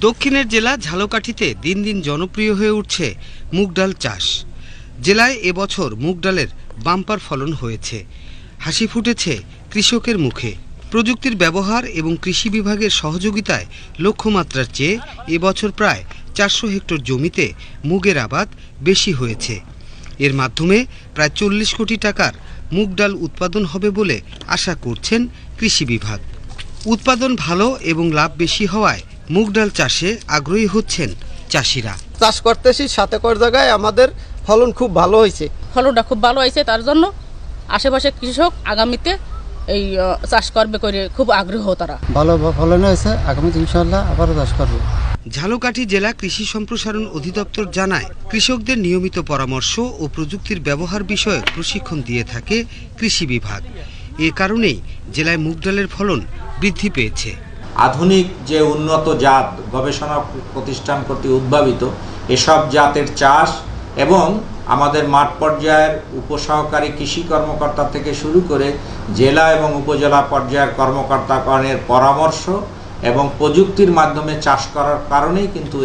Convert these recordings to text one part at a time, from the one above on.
দক্ষিণের জেলা ঝালকাঠিতে দিন দিন জনপ্রিয় হয়ে উঠছে মুগ ডাল চাষ। জেলায় এবছর মুগ ডালের বাম্পার ফলন হয়েছে। হাসি ফুটেছে কৃষকের মুখে। প্রযুক্তির ব্যবহার এবং কৃষি বিভাগের সহযোগিতায় লক্ষ্যমাত্রার চেয়ে এবছর প্রায় 400 হেক্টর জমিতে মুগের আবাদ বেশি হয়েছে। এর মাধ্যমে প্রায় 40 কোটি টাকার মুগ ডাল উৎপাদন হবে বলে আশা করছেন কৃষি বিভাগ। উৎপাদন ভালো এবং লাভ বেশি হওয়ায় মুগ ডাল চাষে আগ্রহী হচ্ছেন চাষিরা। চাষ করতেছি 7 একর জায়গায়, আমাদের ফলন খুব ভালো হয়েছে। ফলনটা খুব ভালো হয়েছে, তার জন্য আশেপাশে কৃষক আগামীতে এই চাষ করবে করে খুব আগ্রহ তারা। ভালো ফলন হয়েছে, আগামীতে ইনশাআল্লাহ আবারও চাষ করব। ঝালকাঠি জেলা কৃষি সম্প্রসারণ অধিদপ্তর জানায়, কৃষকদের নিয়মিত পরামর্শ ও প্রযুক্তির ব্যবহার বিষয়ে প্রশিক্ষণ দিয়ে থাকে কৃষি বিভাগ। এ কারণেই জেলায় মুগ ডালের ফলন বৃদ্ধি পেয়েছে। আধুনিক যে উন্নত জাত গবেষণা প্রতিষ্ঠান কর্তৃক উদ্ভাবিত এসব জাতের চাষ এবং আমাদের মাঠ পর্যায়ের উপসহকারী কৃষি কর্মকর্তা থেকে শুরু করে জেলা এবং উপজেলা পর্যায়ের কর্মকর্তাগণের পরামর্শ এবং প্রযুক্তির মাধ্যমে চাষ করার কারণেই কিন্তু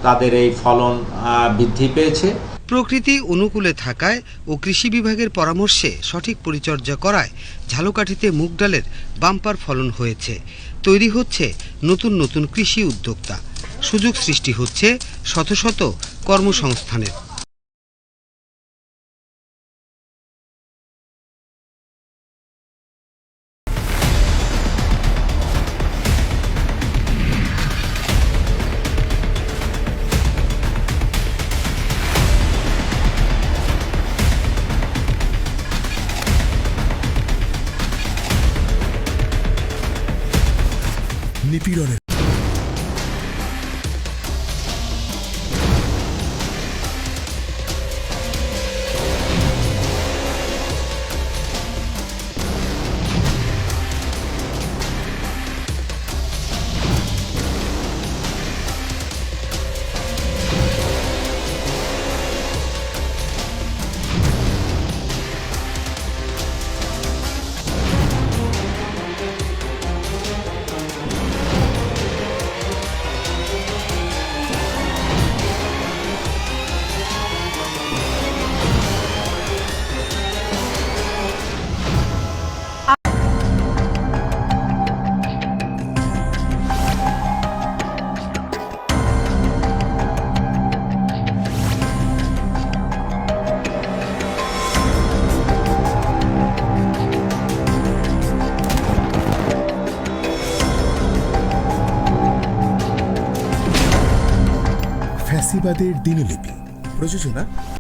তাদের এই ফলন বৃদ্ধি পেয়েছে। প্রকৃতি অনুকূলে থাকায় ও কৃষি বিভাগের পরামর্শে সঠিক পরিচর্যা করায় ঝালকাঠিতে মুগ ডালের বাম্পার ফলন হয়েছে। তৈরি হচ্ছে নতুন নতুন কৃষি উদ্যোক্তা, সুযোগ সৃষ্টি হচ্ছে শত শত কর্মসংস্থানের। নিপীড়নের ফ্যাসিবাদের দিনলিপি। প্রযোজনা